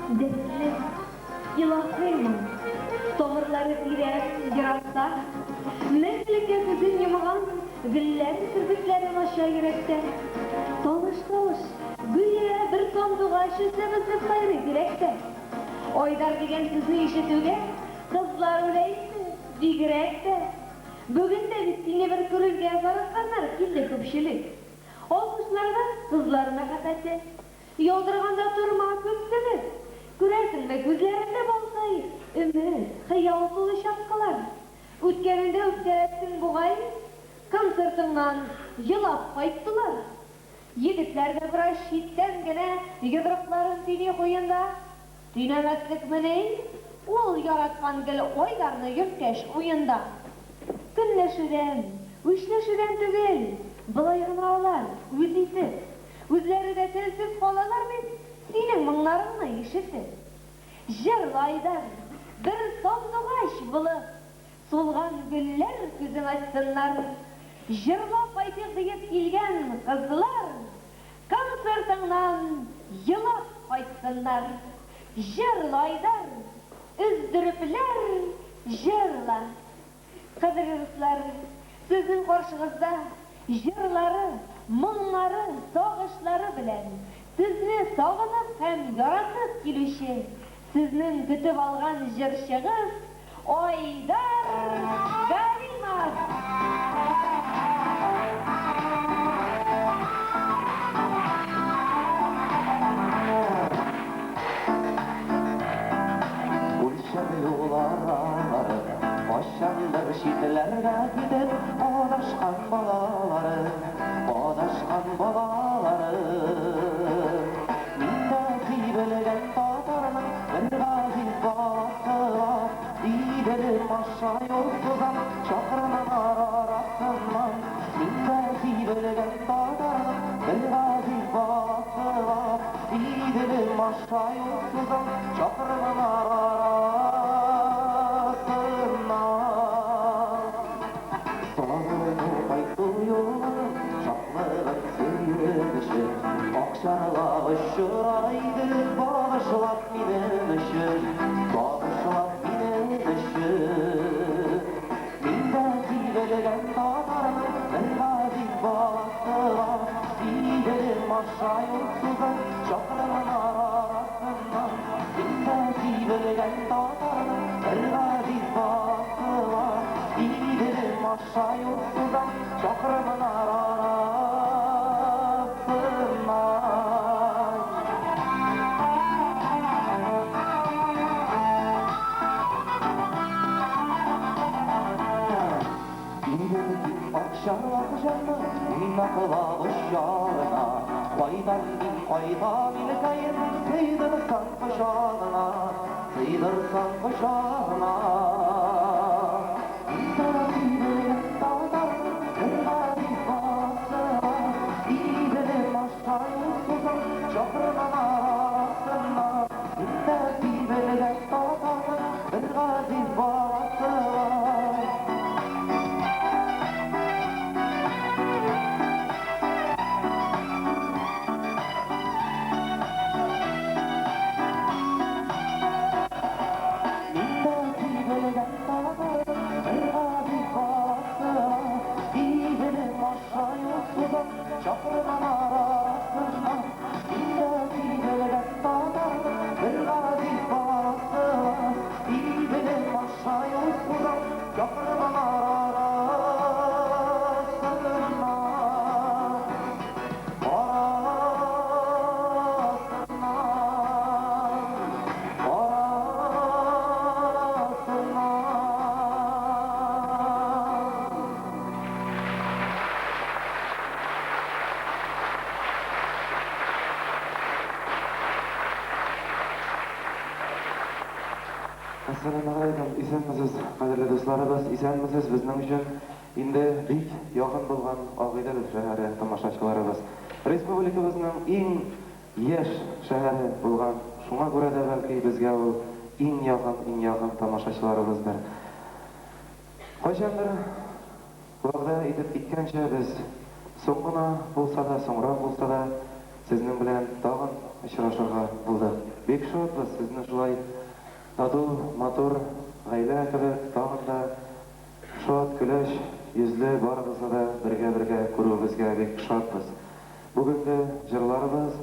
Dertli, yılaqlıyım. Tomirlari tiyrak jiratda. Meslikka ko'zin yumg'an gullar kirpiklarim aşağı yurakda. Tovush, go'yo bir sondug'ashi sibisib sayri yurakda. Oydar degan sizni eshituga qizlar o'laydi, jigirakda. Bugun da bizni bir ko'rishga so'rashganlar keldi ko'pchilik. Olqishlarda qizlar mahabbati, yoldirganda turma ko'ksimiz. Ko'rasizmi ko'zlarimda bo'lsa umid, xayol to'la shapqalar. O'tganingda o'tkaratding bug'ay, konsertingdan yilab qaytdilar. Yigitlarda biroz shitdangina yidroqlarin tiyni qo'yinda. Tiynamaslik mening, ol yaratgan gil oylarni yurtkash o'yinda. Kunlashidan, ushlashidan tugul, bilayg'inolar o'zisiz. O'zlarida tilsiz qolalarmi? Sening minglaringni eshitib. Jırlaydan bir sondug'ash bo'lib, so'lg'an gullar ko'zim açsınlar. Jırlab qaytib deb kelgan qizlar, konsertingdan yilab qaytsinlar. Jırlaydan üzdiriblar jırlar. Qadrli do'stlar, sizning qarshingizda jırlari, mung'lari, sog'ishlari bilan sizni sog'inib ham yaratib kelishi, sizning kutib olgan jirshig'iz Oydar Karimov. Ulşan yolları, boşandır şitlerge gidip, odaşkan balaları. Minneti bilgen tatarının bir gaziz balası var. Gidelim aşağı yolsuzan, çakırının arasından. Minneti bilgen tatarının bir gaziz balası var. Gidelim aşağı yolsuzan, çakırının arasından. Sonunu kaytılıyor, şaklığı seyirmişi. Akşarlaşıraydı, bağışlap minmişi. Bağışlap minmişi. Minneti bilgen tatarının bir gaziz balası var. Gidelim aşağı yolsuzan, çakırının arasından. Minneti bilgen tatarının bir gaziz balası var. Gidelim aşağı yolsuzan, çakırının arasından. Akşarlaşanı nakılamış yarına, Qaydan bilkayın, sıyırsan kuşağına, sıyırsan kuşağına. Tarafının dağların kırmızı bası, gidelim aşağı yolsuzan, çakırının arasına. Minneti bilgen dağların kırmızı bası. Çakırının arasına, minneti bilgen dağların bir gaziz balası var. Gidelim aşağı yolsuzan, çakırının arasına. Assalamu alaykum, isenmisiz, qadrli do'stlarimiz, isenmisiz bizning uchun endi bek yaqin bo'lgan Oqidil shahri tomoshachilarimiz. Respublikamizning eng yosh shahri bo'lgan, shunga ko'ra da balki bizga u eng yaqin tomoshachilarimizdir. Qachondir vaqtda aytib ketgancha biz so'ngroq bo'lsa da sizning bilan tag'in uchrashishga bo'ldi. bek şadbız sizni şulay tadu, motor, gaýla kadar tağında şad güleş yüzlü barımızda da birge kurubuzga bek şadbız. Bugün de jırlarımız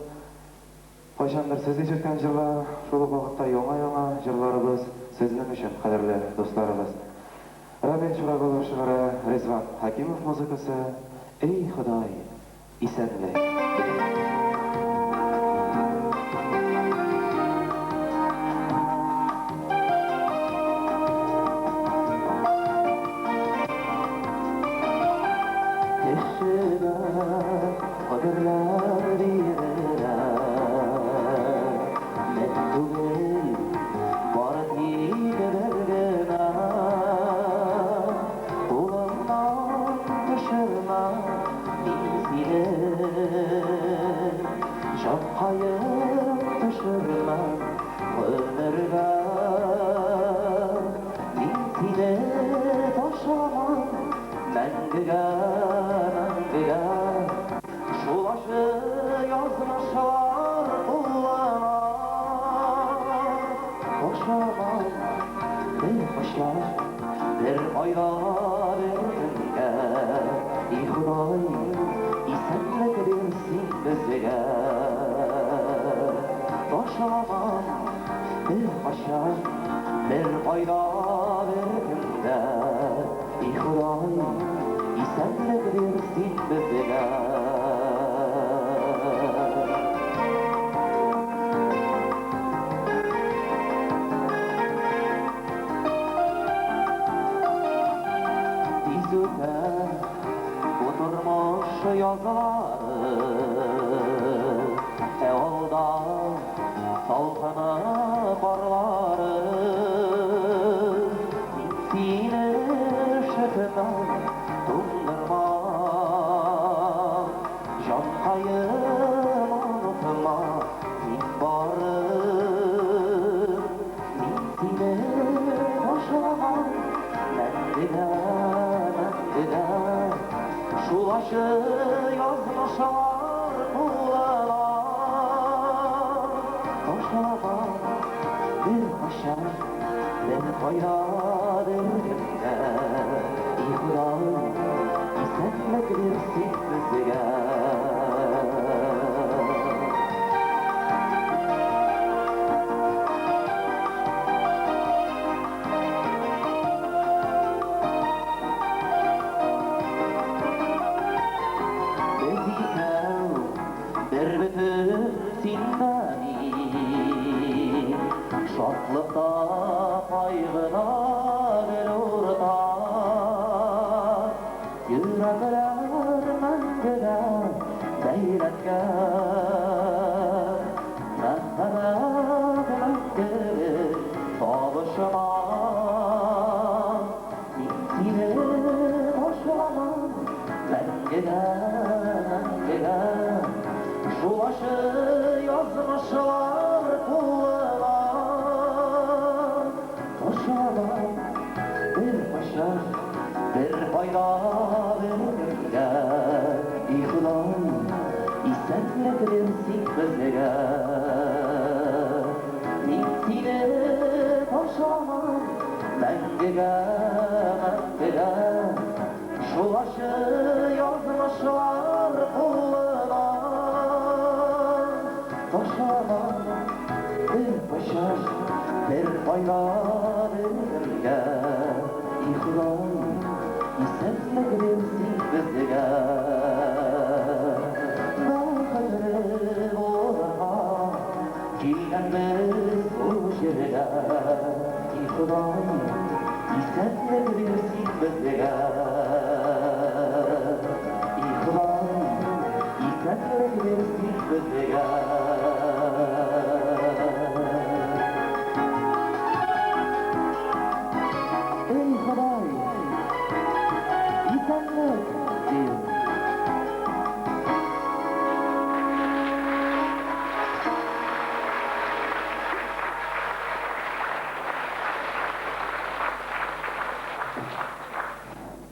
Paşandır siz ejirken jırlar, şolu vaqtda yoňa jırlarımız sizning üçün kaderli dostlarımız. Ramen Şuragolov şıgara Rezvan Hakimov muzikası Ey Huday, isenle.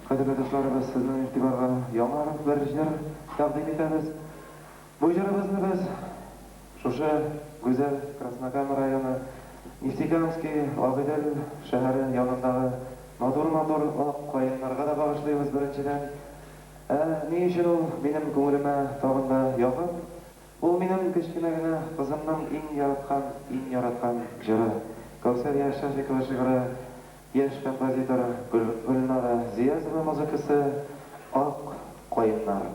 Kaderli dostlarımız, sizin irtibarga yaman verişler takdim etemiz. Bu ijrabızny biz şuşa güzel Краснокам районы, Нефтекамский, Агыдел шәһәре янындагы матур ак каеннарга да багышлыйбыз беренчедән. Ни өчен ул минем күңелемә тагын да якын? Ул минем кечкенә генә кызымның иң яраткан җыры. Кәүсәр Яшәшикова шигыре, яшь композитор Гөлнара Зиязова музыкасы «Ак каеннар».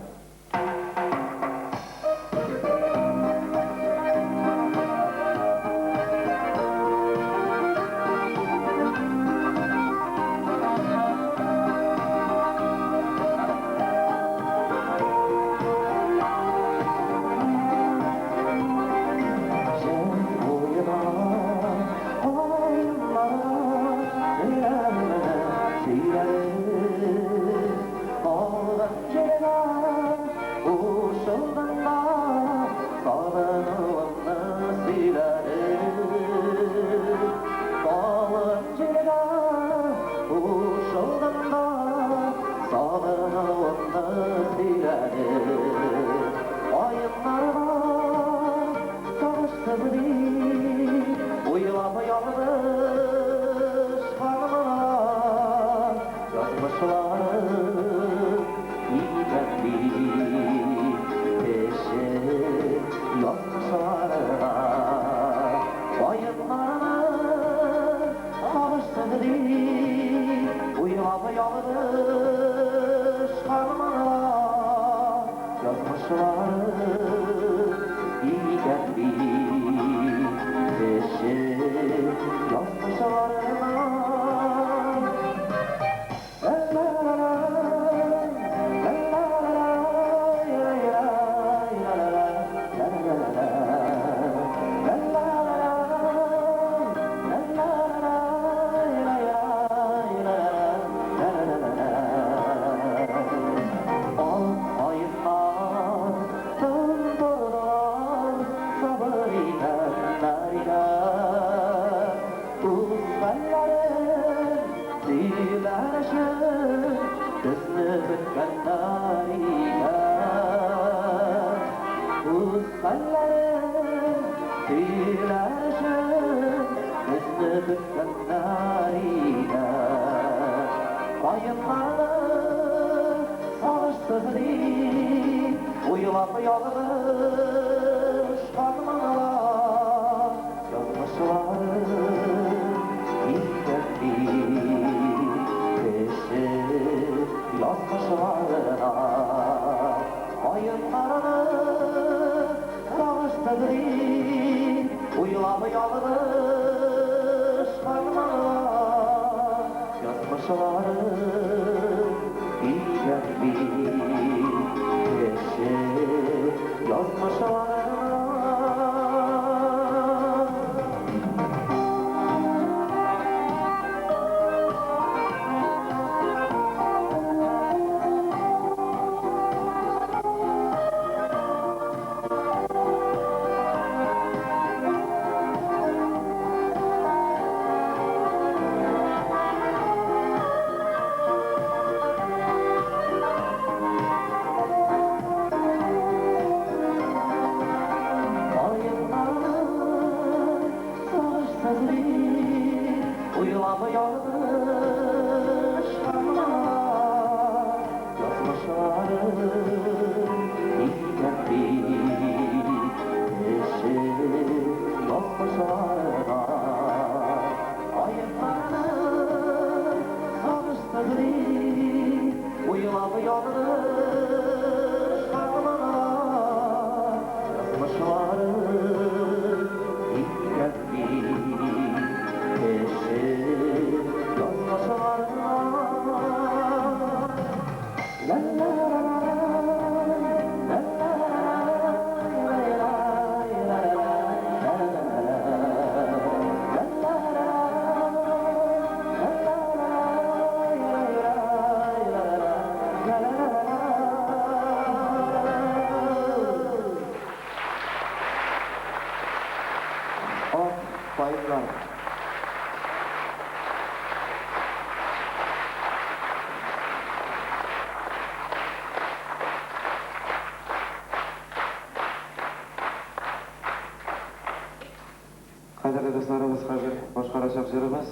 Kaderli dostlarımız hazır başqaracak jürimiz.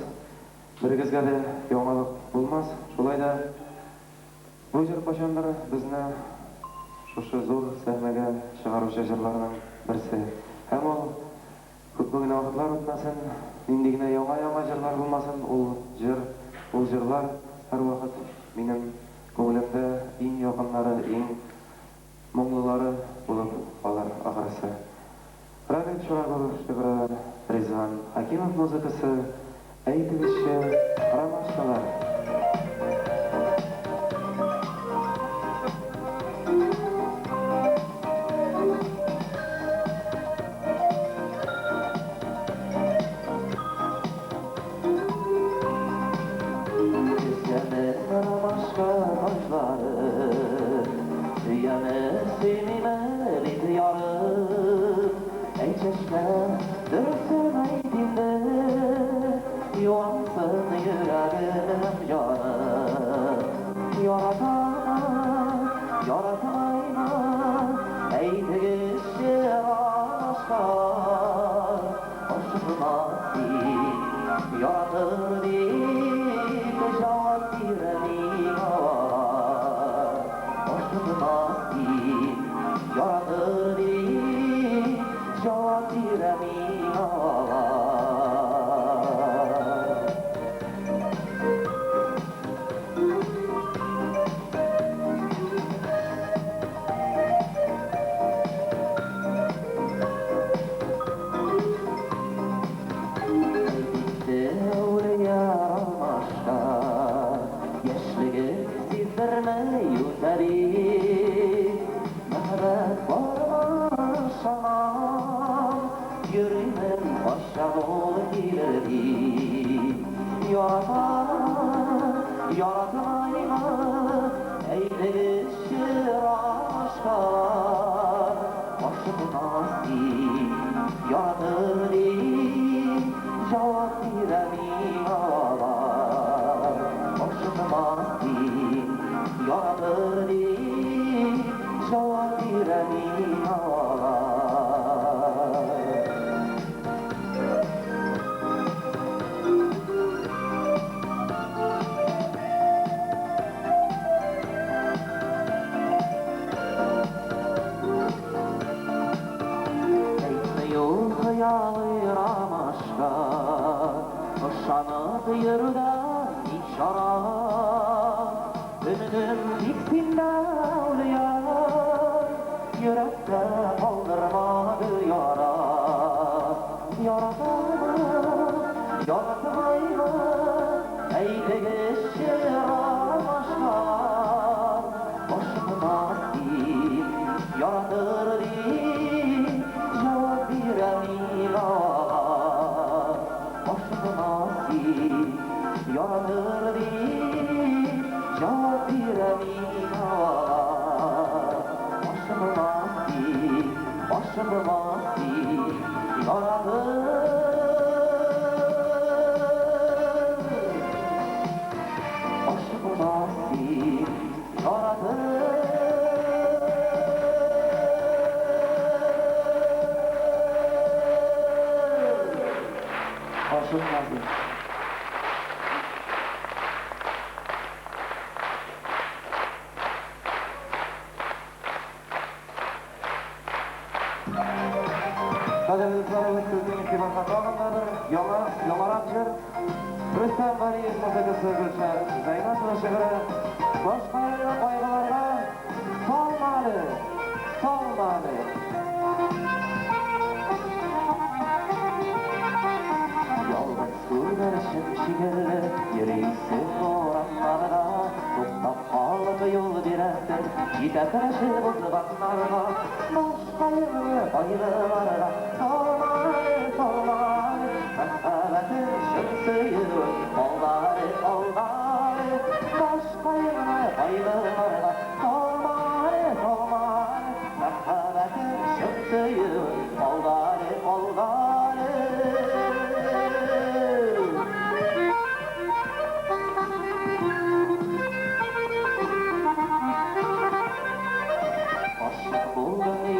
Birigizge de yoğunluk bulmaz. Şolay da bu jür başanlar bizni şu zor sahmege çıgaruvchi jürlarning birisi. Hem o ko'pgina vaqtlar o'tmasin, endigina yangi jürlar bo'lmasin, u jürlar har vaqt mening ko'nglimda eng yaqinlari, eng muңлылары bo'lib qolar axirisi. Rahmet Şuragul Rizvan Hakimov muzikasi aytilishi Ramashkalar.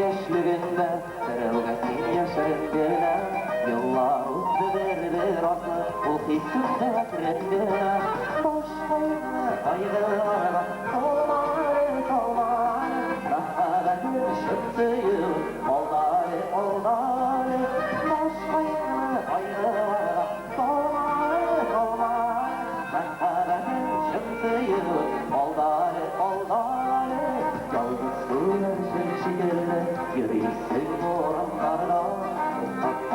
Yaşlığında, sarılgasın yaşarın birine, yıllar nazlı ol hissizde hasretli boş kaygılara olmaz rahmetin şıttıyım oldare boş kaygılara olmaz rahmetin şıttıyım oldare yalnız sular şekşigerle yürüysin oranlarla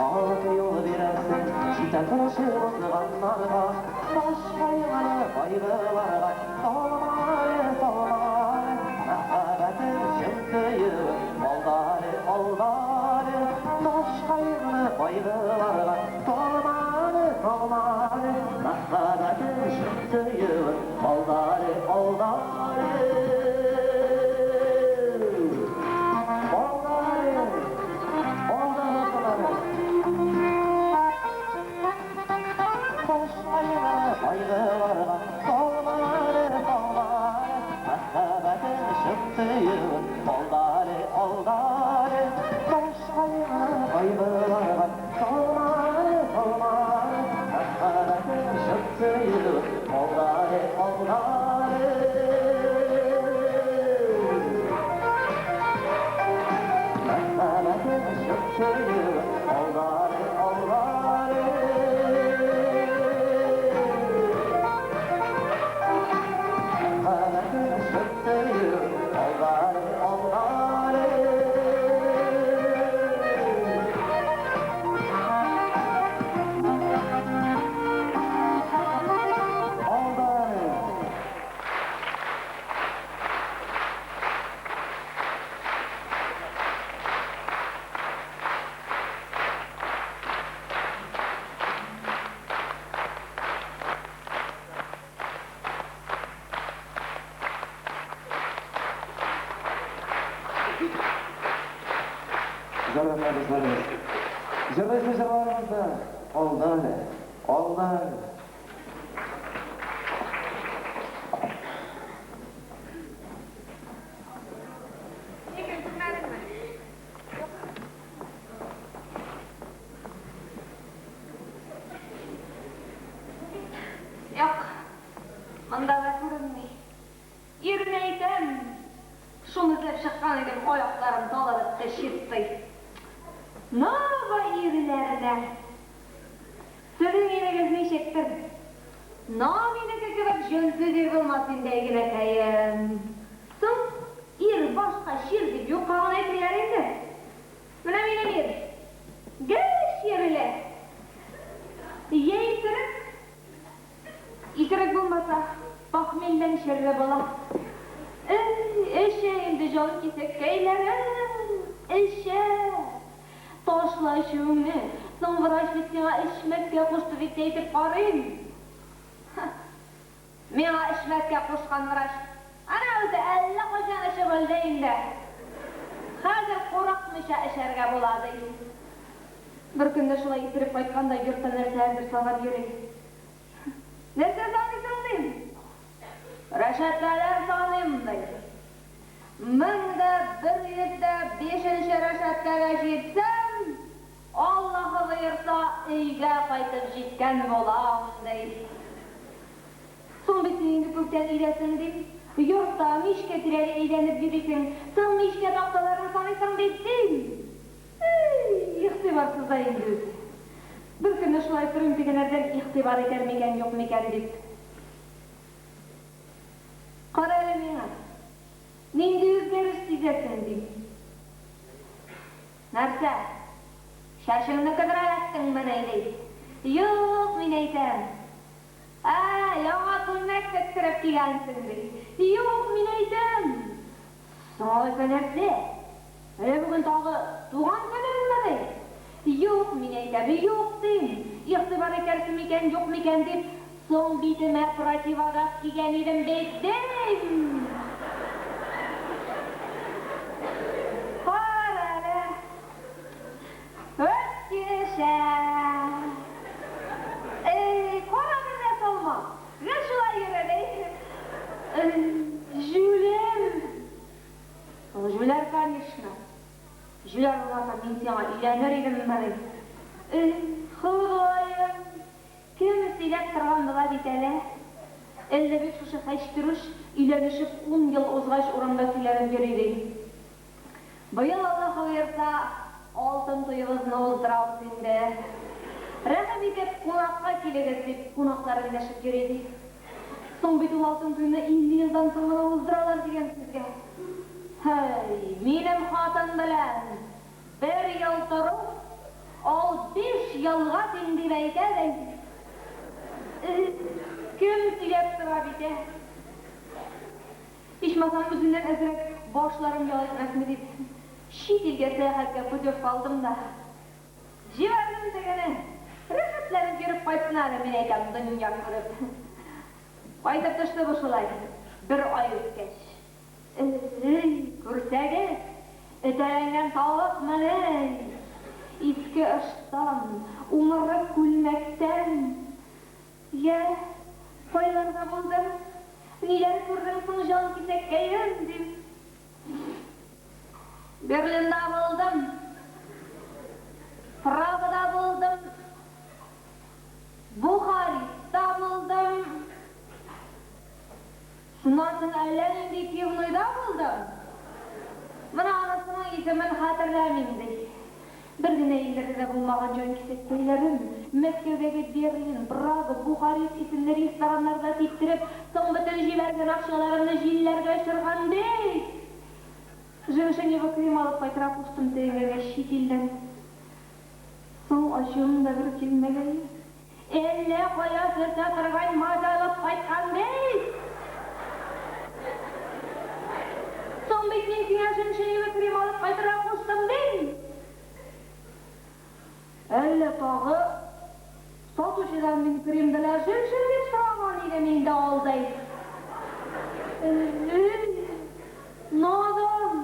Ağır yol verersin Şiddət başı bozğanlarga Baş kaygılara Dolmar Məhəbbətin şımtıyı Oldari Baş kaygılara Dolmar Məhəbbətin şımtıyı Oldari Kaygılara dolmare Məhəbbətin şıttıyı Oldare Boş kaygılara dolmare Məhəbbətin şıttıyı Oldare Məhəbbətin şıttıyı Oldare Жарайсыздар достарымыз. Жарайсыз жырларымызда Оldare. Yok, mında da görünmey. Yürümeydim. Şunu izlep şıkkan edim, ayaklarım daladıkça şirtty. Nava irilerler. Sizin yeriniz ne çektir? Namineke gibi jönsüzü bulmasın deygine kayın. Siz ir başka şir dip yukarın etkiler indi. Buna mine bir. Geç yeriler. İtirik bulmasa, bak menden şerre bala. Eşeğimde can kisek keylerim. Eşeğ. Taşlaşımı, zımbıraşlıkına işmekle kuştu viteytip karayım. Mena işmekle kuşkan vıraş. Ana öde 50 kocan işi böldeyim de. Hazır kurakmışa işerge buladayım. Bir günde şulay itirip kaytkanda yurtta nersedir salar yüreyim. Nerse zanısın diyeyim? Reşetler zanıyım diyeyim. Mında 105. reşetkaga jetsem, Allah'ı buyursa uyga qaytib jetken bolam deyip. Son bittiğinde kökten eylesin deyip, yurtta mişke tireli eylenip yürüsün, sen mişke taktalarını sanıysan deyip. İhtibarsızdayım düz. Bir günde şulay sürüm degelerden ihtibar eder meken yok meken deyip. Kara elemine. Neydi özgeriş sizesin deyip. Narsa? Şaşığını kadar alattın bana deyip. Yok min eytem. Yağa kılmak tektirip diyensin deyip. Yok min eytem. Sana sen hepsi. Öyle bugün tağı doğan günün mü deyip. Yok min eytem, yok deyip. İhtibar edersin miken yok miken deyip. Son bitime prativagat kigen idim bekledim. Harare. Ötkişe. Koranı ne solma. Ne şulay yere deyip. Jüler. Jüler конечно. Jüler olmasa men sana ilenir idim bana. Hılayım. bitele. 55 şuşa kaçtırış, ilenişip 10 yıl ozgaç oranda tülerim geriydi. Bu yıl Allah koyarsa, altın toyuğuzunu oldırağız sende. Rahim edip konakka kilegezip, konakları ileşip geriydi. Son bütün altın toyunu 50 yıldan sonra oldırağlar diyen sizge. Hey, benim hatan bilen, bir yıl durup, o 5 yılga sende beytedin. Kim tilep tura bite? İşmasam üzünden ezerek borçlarım yol etmesini deyip şit ilge seyahatga kötüp kaldım da jivardım degene rıhıtlarım görüp qaytsın ağrı men aytam dünya görüp qaytap taşta boşolay bir ay ötkeç Күрсәгез, өтәләнгән тавык менән, иске ыштан, умырып күлмәктән. Я, кайларда булдым, ниләр күрдем соң җан кисәккәем дип. Берлинда булдым, Прагада булдым, Бухариста булдым. Шуннан соң әллә нинди пивнойда булдым. Мына анасының исемен хәтерләмим ди. Бер генә илләрдә булмаган җан кисәккәйләрем Мәскәүдәге Берлин, Прага, Бухарест исемле рестораннарда типтереп, соң бөтен җибәргән акчаларымны җилләргә очырган ди. Женешенева крем алып кайтырак куштым тегегә чит илдән. Соң ачуым да бер килмәгән. Әллә кая сөртә торган мазалып кайткан ди. Соң бит мин сиңа женешенева крем алып кайтырак куштым ди. Әллә тагы сатучыдан мин кремдәләр женешенева сораган иде миндә алдай. Надан!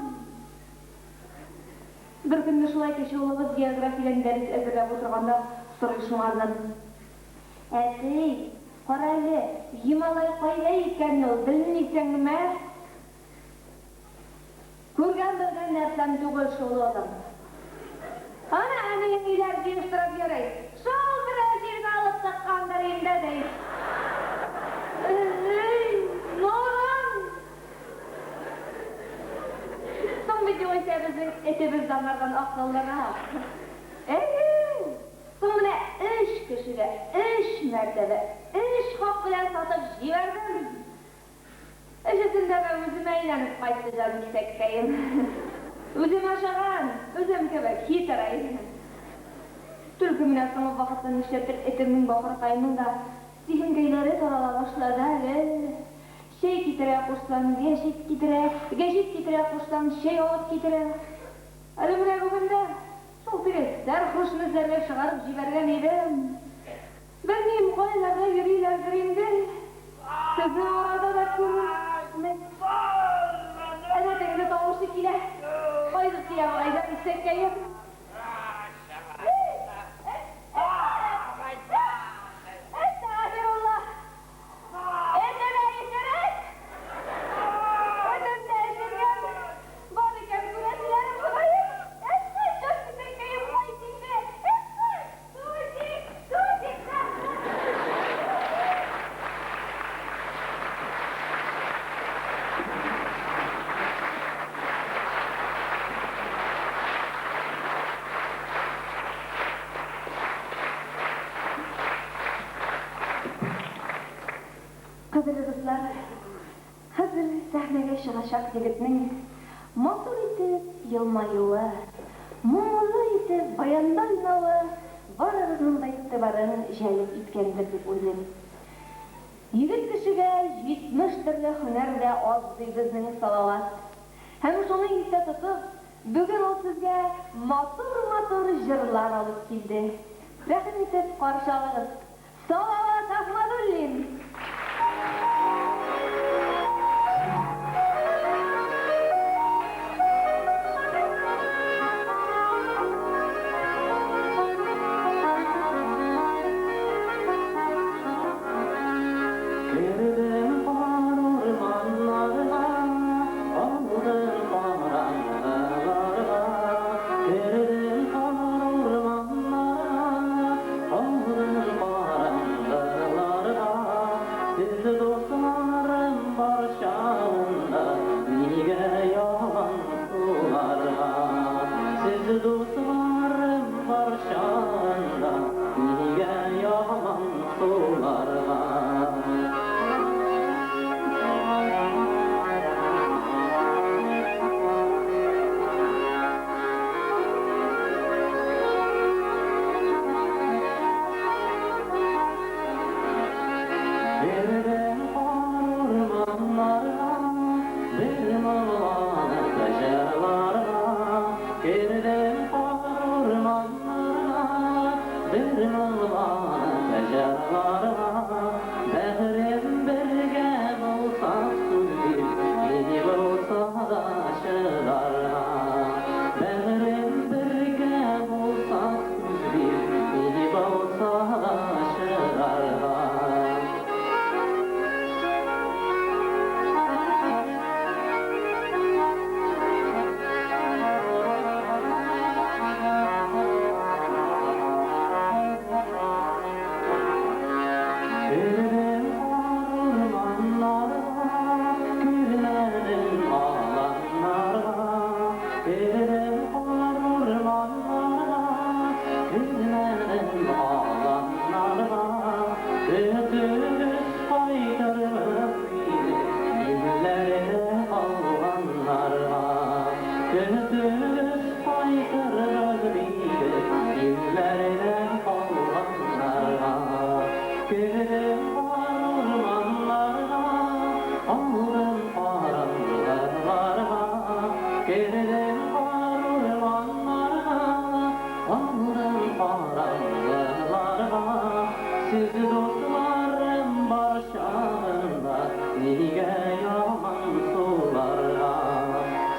Bir günde şulay kişi olabız geografiyadan ders әзерләп отырганда сорый шуңардан. Әти, каралы, Гималай кайда икән ул, белмисеңме? Күргән белгән нәрсәм түгел шул адам. Ана әнең иләр җыштырып йөрәй. Шул берәр җиргә алып тыккандыр инде ди. Etimiz damardan akıllarına. Sonra 3 kişiyle, 3 mertebe, 3 hak bilen satıp jiverdim. Eşitinde ben özüme eğlenip kayıtlayacağım kisekkeyim. Özüm aşağıdan, özüm kebek, yitireyim. Türkümüne sonra vakıttan işletir etimin bakır kayımın da zihin sarala başladı. Şey kitire kuşsan, geçit kitire kuşsan, şey ot kitire. Әлі мына бүгінде сол дәрі хұрышыны зәрлеп шығарып жіберген едім. Білмеймін қойларда үйрейлердір енді. Сіздің арада да көрмін. Әнәтіңді тауышы келе. Қойды қия қайда істеккейім. Hazır sahnəyə çıxacaq yigitnin matur itib yılmayığı, muğulu itib bayanda oynağı, barırının da itibarın jəlib itkendir deb oylayım. Yigit kişiге 70 türlü hüner de az bizning salavat. Hem şunu iste tutup, bugün o sizge matur jırlar alıp keldi. Rahim etib qarşı alыңыз. Salavat Ahmadullin. Kerdim Siz dostlarım barışağında niye yaman sulara?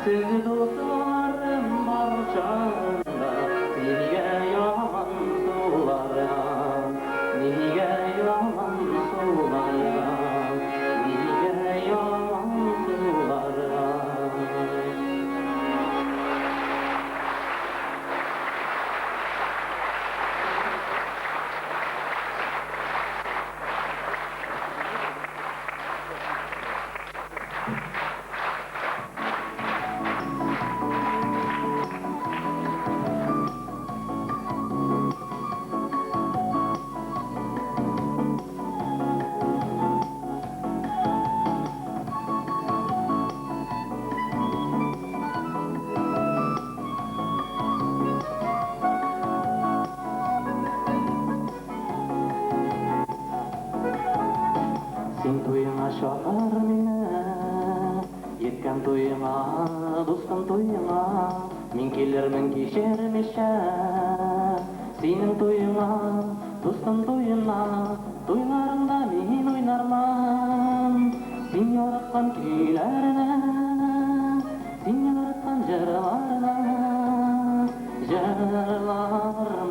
Siz dostlarım barışağında niye yaman sulara? Niye yaman sulara? Niye yaman sulara? Sen toyuna şahar mine, yetken toyuna, dostum toyuna, min kelermin geçermişe. Senin toyuna, dostum toyuna, toylarında min oynarman. Sen yaratkan köylerine, sen yaratkan jarlarına, jarlarman.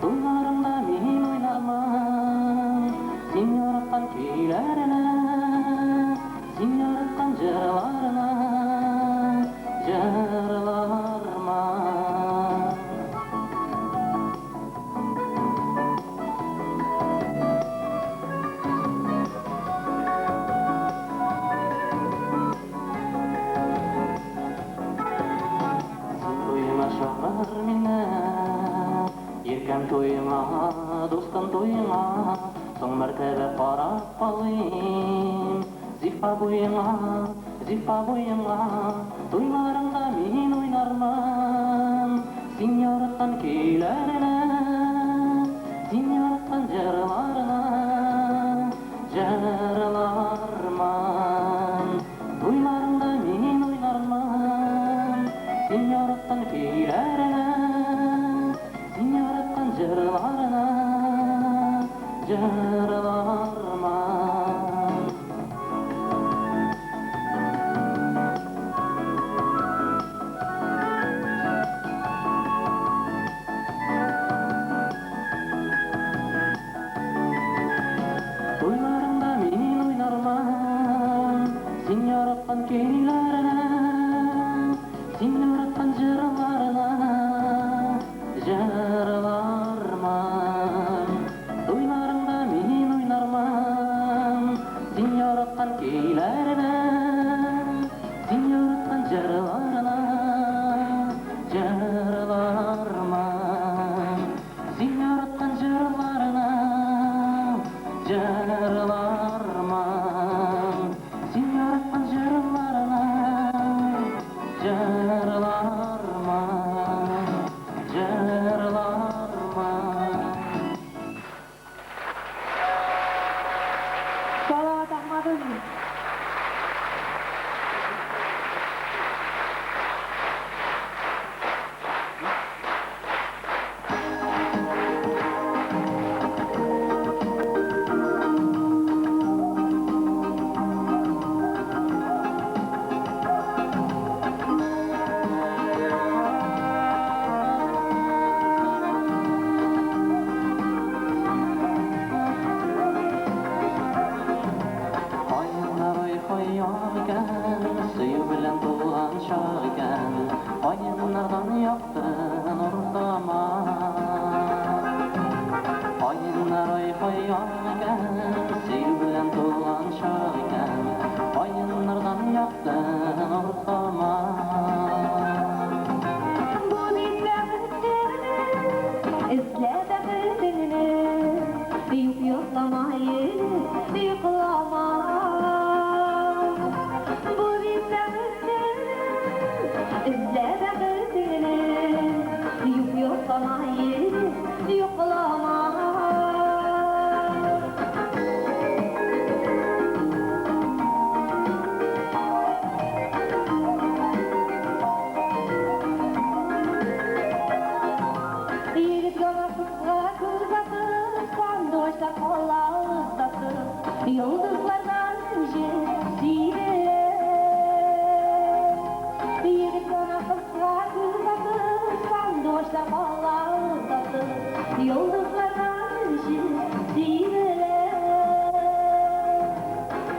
Toylarında min oynarman. Sen yaratkan köylerine, sen yaratkan jarlarına, jarlarman. Sen toyuna şahar mine, yerken toyuna, dostum toyuna, son mertebe qarap alayım. Zifa boyuna, toylarında min oynarman. Sen yaratkan köylerine, sen yaratkan jarlarına, jarlarman. Toylarında min oynarman. Sen yaratkan köylerine, sen yaratkan jarlarına, jarlarman. Toylarında min oynarman. Sen yaratkan köylerine, sen yaratkan jarlarına, jarlarman. Toylarında min oynarman. Sen yaratkan köylerine, sen yaratkan jarlarına, jarlarman. Sen yaratkan jarlarına, jarlarman. Sen yaratkan jarlarına, jarlarman, jarlarman. Salavat Ahmadov. Ayınlar ay koyarken, suyu bilen tuğan şarken, ayınlardan yaktın ortama. Ayınlar ay koyarken, suyu bilen tuğan şarken, ayınlardan yaktın ortama. Bu izle bildini, büyük yoklamayı, yıklama. Bu izle bildini, büyük yoklamayı, yıklama. Yıldızlardan jesiyle bir kana kızga kızatır sandoşta bağlardatır Yıldızlardan jesiyle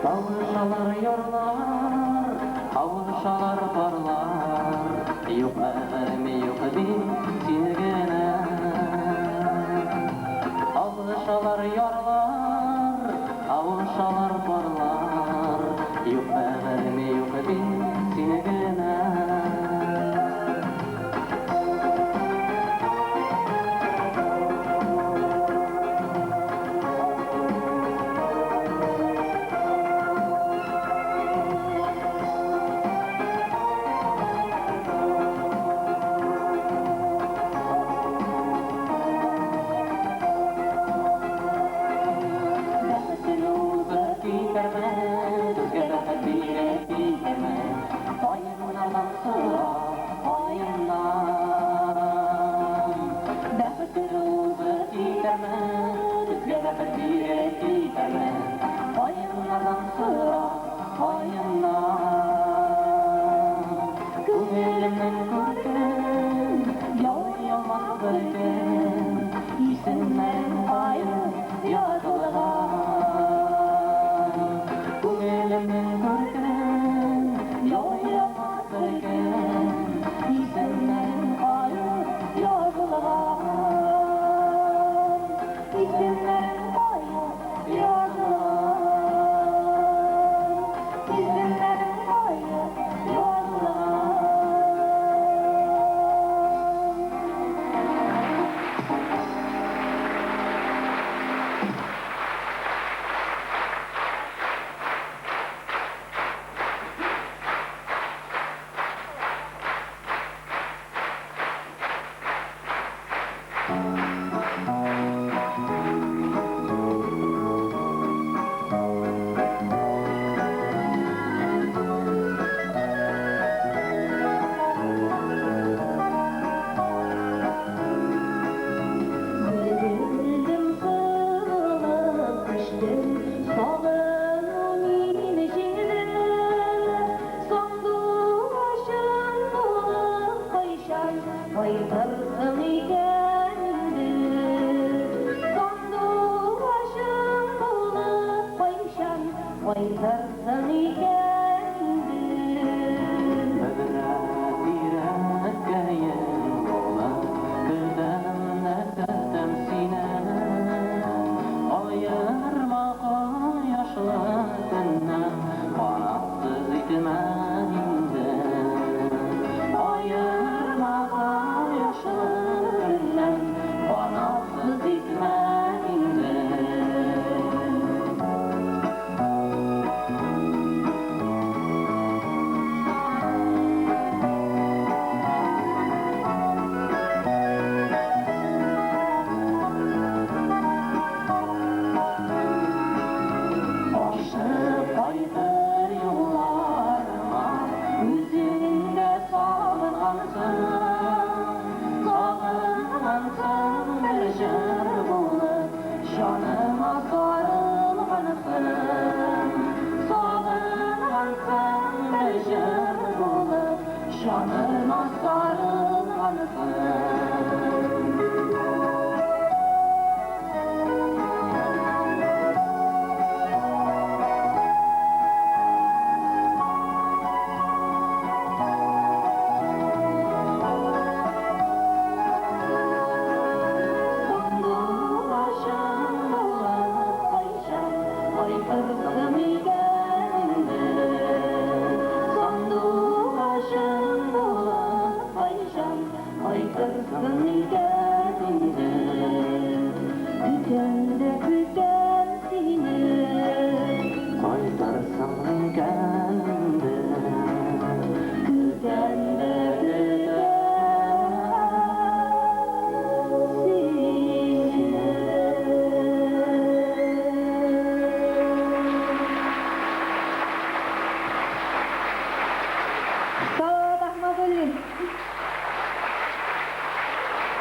Kavuşalar yorlar, kavuşalar barlar Yok əvəmi, yok bir silgene Kavuşalar yorlar, kavuşalar barlar Yok əvəmi, yok bir silgene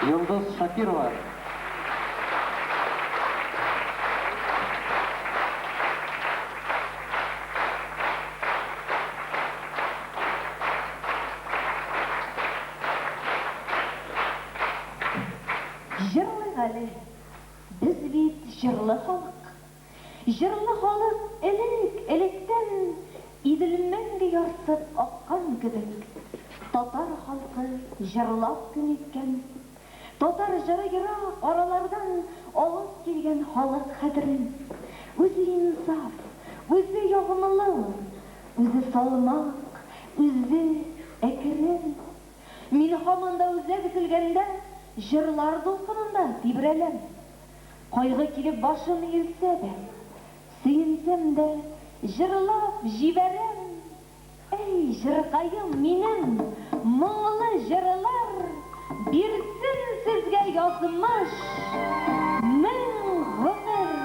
Yıldız Şakirova. бит җырлы халык. Җырлы халык электән иделмәңге ярсып аккан кебек. Татар халкы җырлап күнеккән. Татар җыры ерак аралардан алып килгән халык хәтерен. Үзе инсаф, үзе ягымлы, үзе салмак, үзе әкрен. Мин һаман да үзәк көлгәндә җырлар дулкынында тибрәләм. Кайгы килеп башым илсә дә, сөенсәм дә җырлап җибәрәм. Эй, җыркаем минем, моңлы җырлар, бирсен сезгә язмыш мең гомер.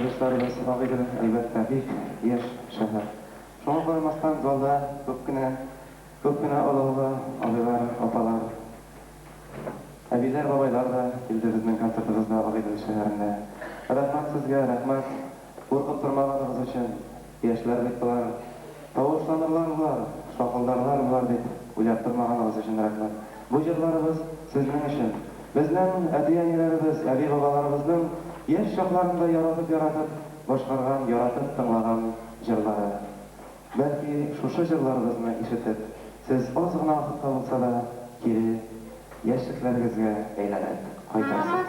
dostlarımız Ağaydın elbette bir yaş şehir. Şuna koymasdan zolda köpküne oğlu, ağaylar, opalar, abiler, babaylar da ildi bizning konsertimizde Ağaydın şehirinde. Rahmat sizge, rahmat. Korkup durmalarınız için yaşlar bittiler. Tavuşlanırlar var, şakıldarlar var deyip uyattırmağınız için rahmat. Bu yıllarımız sizin için. Bizden әти-әниlerimiz, әби babalarımızın yaş şaklarında yaratıp, yaratıp tınlagan yılları. Belki şuşu yıllarımızı işitip, siz az gına akıtta olsa da geri yaşlıklarınızga eylenip kaytarsınız.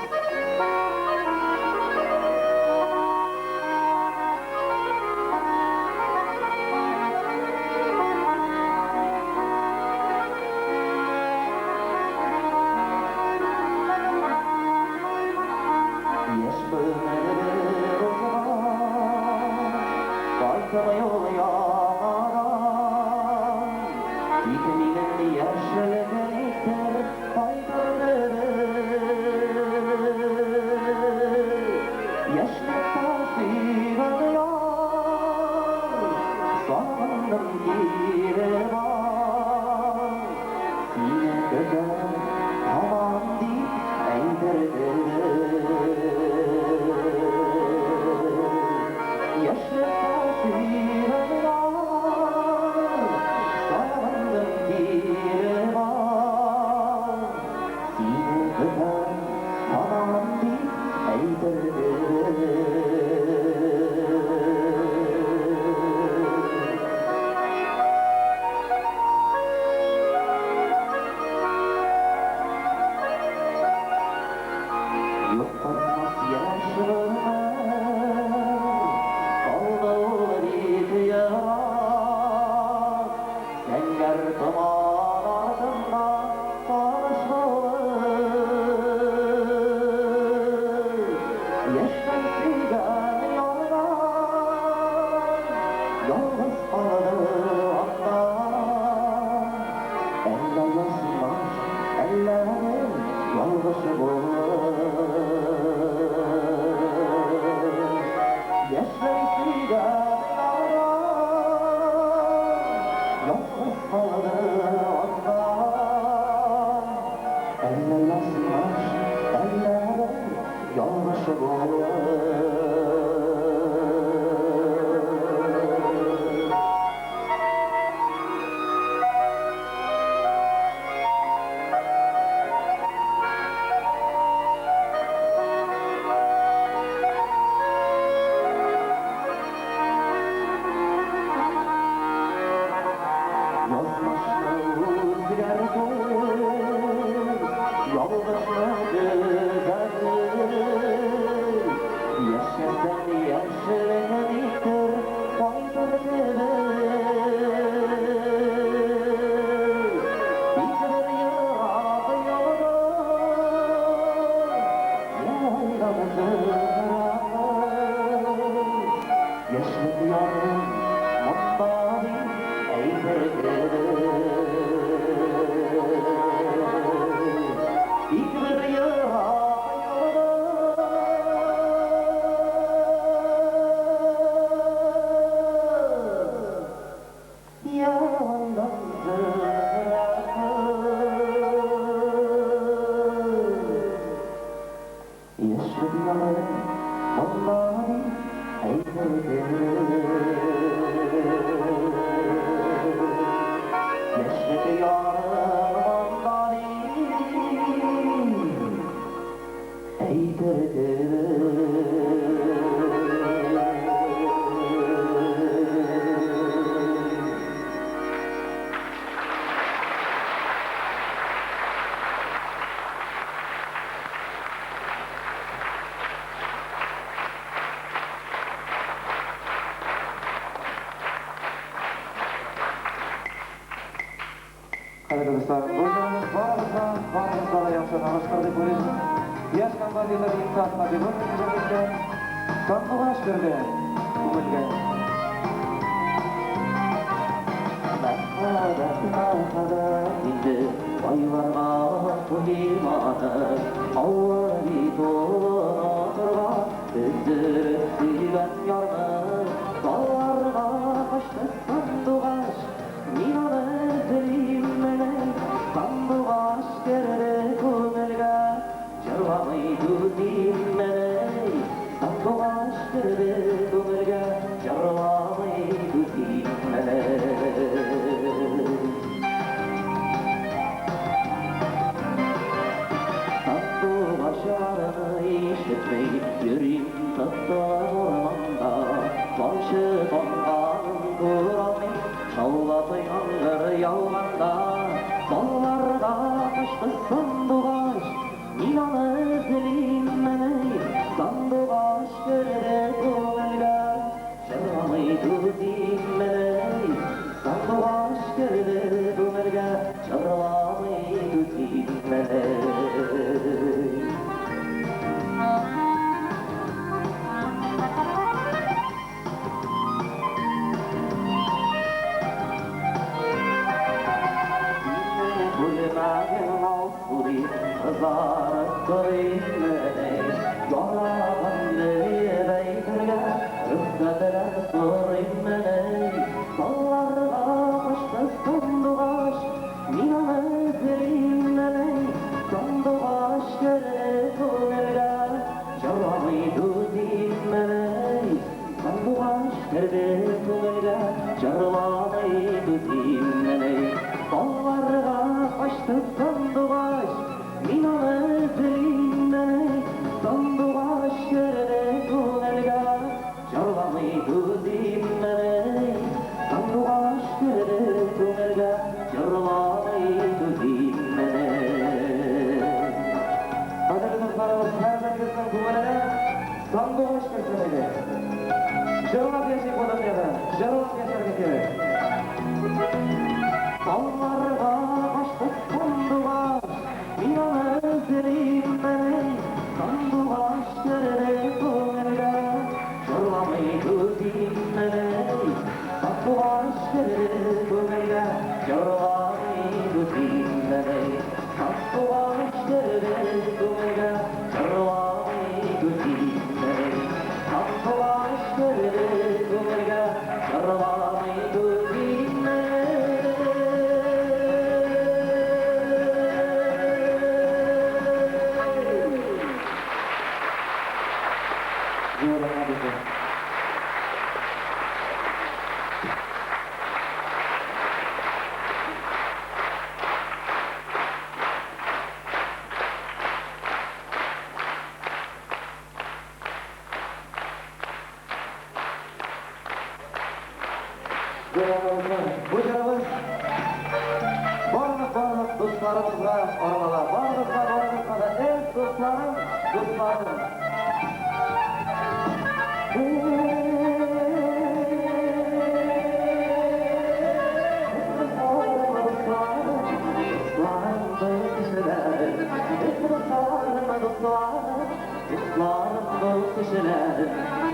Arkadaşlar, oyunlarımız varımızda da yaxşı tanıştırdık böylece. Yaş kampanyalar imtihatına bir bölümümüzde sandığa verdi bu bölge. Mahada indi aylarga bu imanı, avvali doğturga Üzülüp yarım dallarga kaçtı sandıgaş Min onu özlerimene sandıgaş geride kömelge Jarlamaydı dinmene sandıgaş geride kömelge Jarlamaydı dinmene Başarını işletmeyi yürüyüm tatlı ormanda Başı tonkanın kuralım Çallatı yangır yağmanda Dallarda kaçtı sandıgaş İnan özlerimene Sandıgaş geride kömelge Jarlamaydı dinmene Sandıgaş geride kömelge Jarlamaydı dinmene Kızarıp görünmene Yoradan yüreğimle Rıfkadere sorunmene Dallarda kaçtı sandıgaş Minan özlerimle Sandıgaş geride kömelge Jarlamaydı dinmene Sandıgaş geride kömelge Jarlamaydı dinmene Dallarda kaçtı sandıgaş Minan özlerimle sandıgaş geride kömelge Jarlamaydı dinmene sandıgaş geride kömelge Jarlamaydı dinmene Kaderli dostlarımız her birimizin kömeline sandıgaş geride Jarlap yaşayıp odamıyla Jarlap yaşarga gerek Dallarga kaçtı sandıgaş Minan özlerimle sandıgaş geride kömelge Jarlamaydı dinmene sandıgaş geride kömelge Jarlamaydı dinmene sandıgaş geride kömelge Jarlamaydı dinmene sandıgaş geride kömelge Jarlamaydı dinmene Bu canımız barlık dostlarımızla ormala, barlıkla da el dostlarım. Dostlarım kişiler,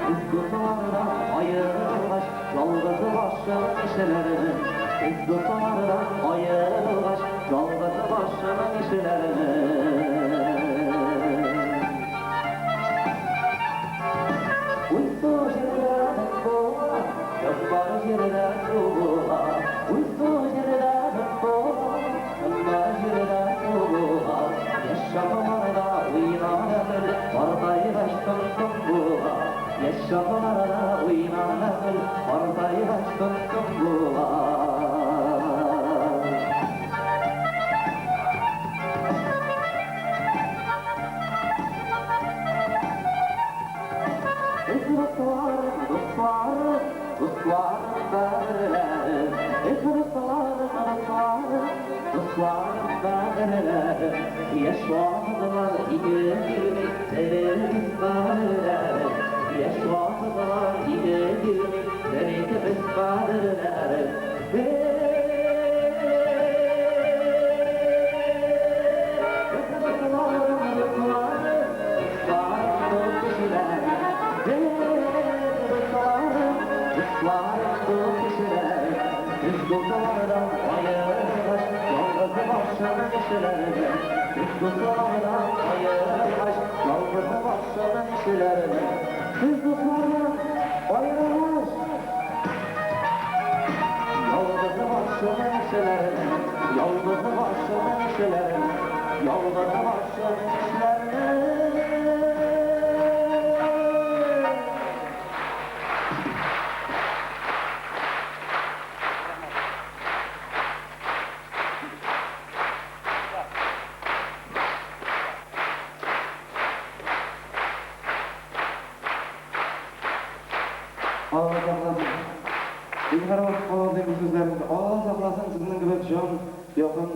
biz dostlardan ayrılmış, yalgızı başım kişilerim. Biz dostlardan ayrılmış, yalgızı başım kişilerim. Uysu yerden boğa, yollar yerden boğa. Uysu yerden boğa, yollar yerden boğa. Yaşamalarda uynanır, varday baştan boğa. Yaşamalarda uynanır, varday baştan boğa. Dostlarım derler, dostlarım derler, yaşamadılar ilerimi, severiz derler, yaşamadılar ilerimi, severiz derler. Dostlardan ayrılmış, yalgızı başına işlerine. Dostlardan ayrılmış, yalgızı başına işlerine. Siz dostlardan ayrılmış. Yalnızı başımın işlerine, yalnızı başımın işlerine, yalnızı başımın işlerine. Allah saklasın. İlgara vakit kalan bu sözlerimde. Allah saklasın sizin gibi can, yakın,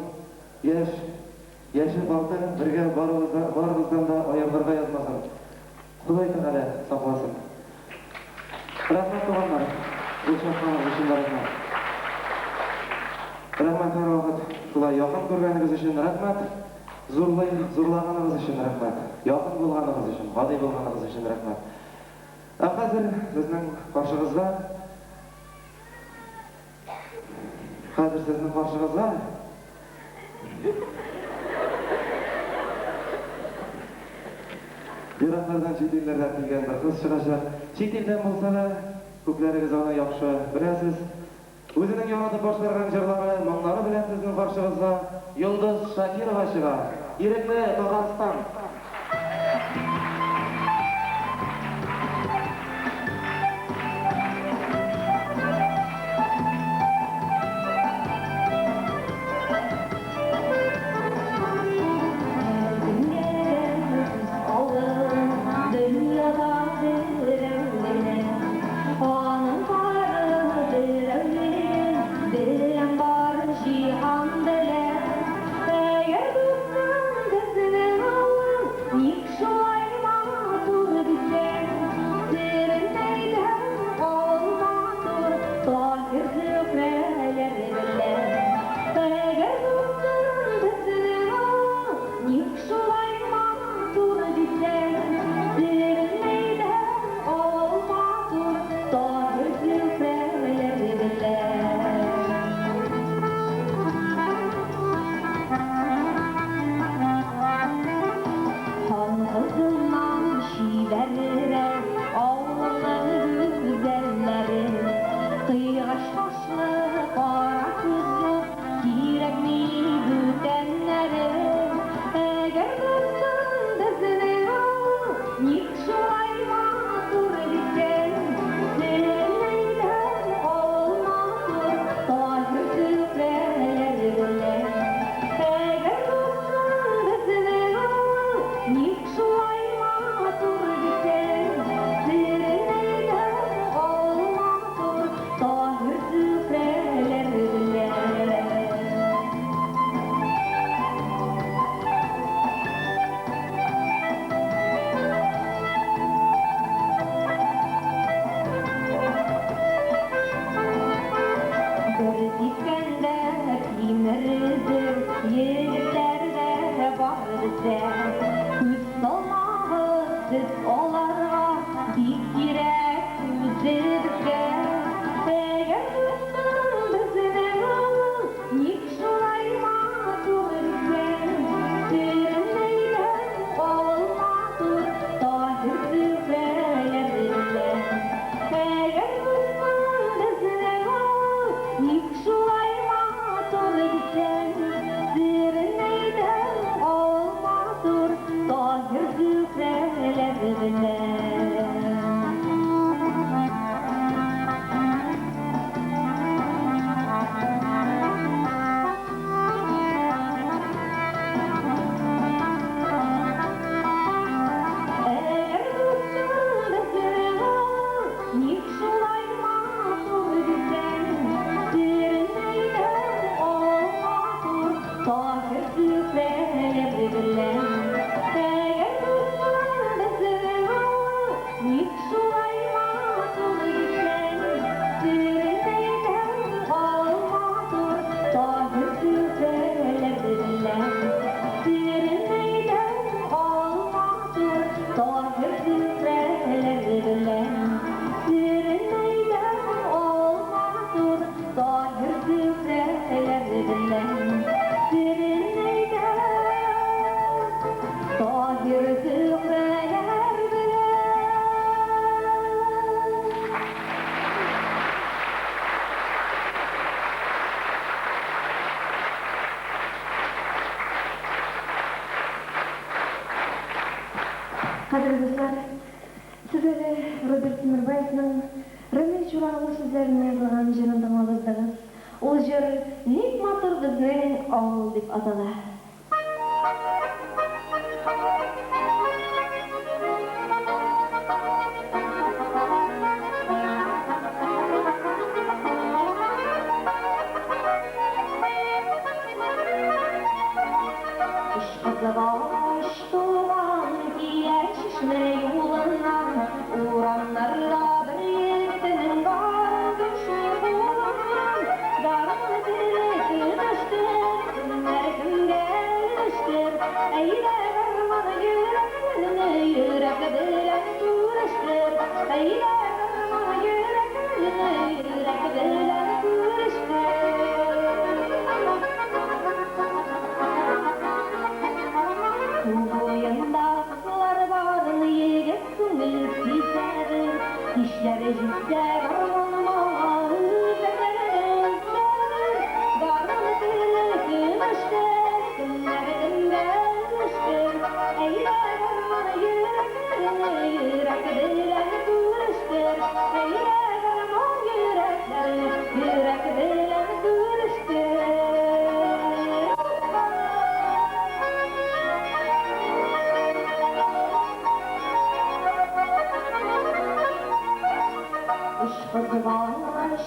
yaşı balta birge barımızdan da ayarlarga yazmasın. Kuday Teala saklasın. Rahmat tuğanlar. Bu şartlarınız için rahmat. Rahmat her vakit. Şulay yakın görgeniz için rahmat. Zurlaganınız için rahmat. Yakın bulganınız için, gadi bulganınız için rahmat. Hazır bizning qarshimizda Yiroqlardan chet ellardan kelgan bir qiz chiqishar. Chet eldan bo'lsa-da, ko'plariga zona yaxshi bilasiz. O'zining yonida boshqargan jirlari, mo'nglari bilan sizning qarshingizda Yulduz Shakirova chiqar. Yirakli Tog'iston. Eğer dostum kızını alır şurağını sizlerine duran jırından alırdınız. O jır Nikmatır bizning ağıl dep atalar. Kızı baş tuğan giyer şişme yolundan uğranlarla birliktinin var güçlü bulundan darını dileki düştür günlerim geliştir eyle varmanı yüreklerini bilen kuruştur eyle varmanı yüreklerini bilen kuruştur. Boyunda kızlar varını yiyecek gönül pişerir. Dişleri cidde karmanıma hüzelerim. Karnı dilekmiştir, günlerim gelmiştir. Eyle karmanı yürek bilen kuruştur. Eyle karman yürek bilen kuruştur. Kızı baş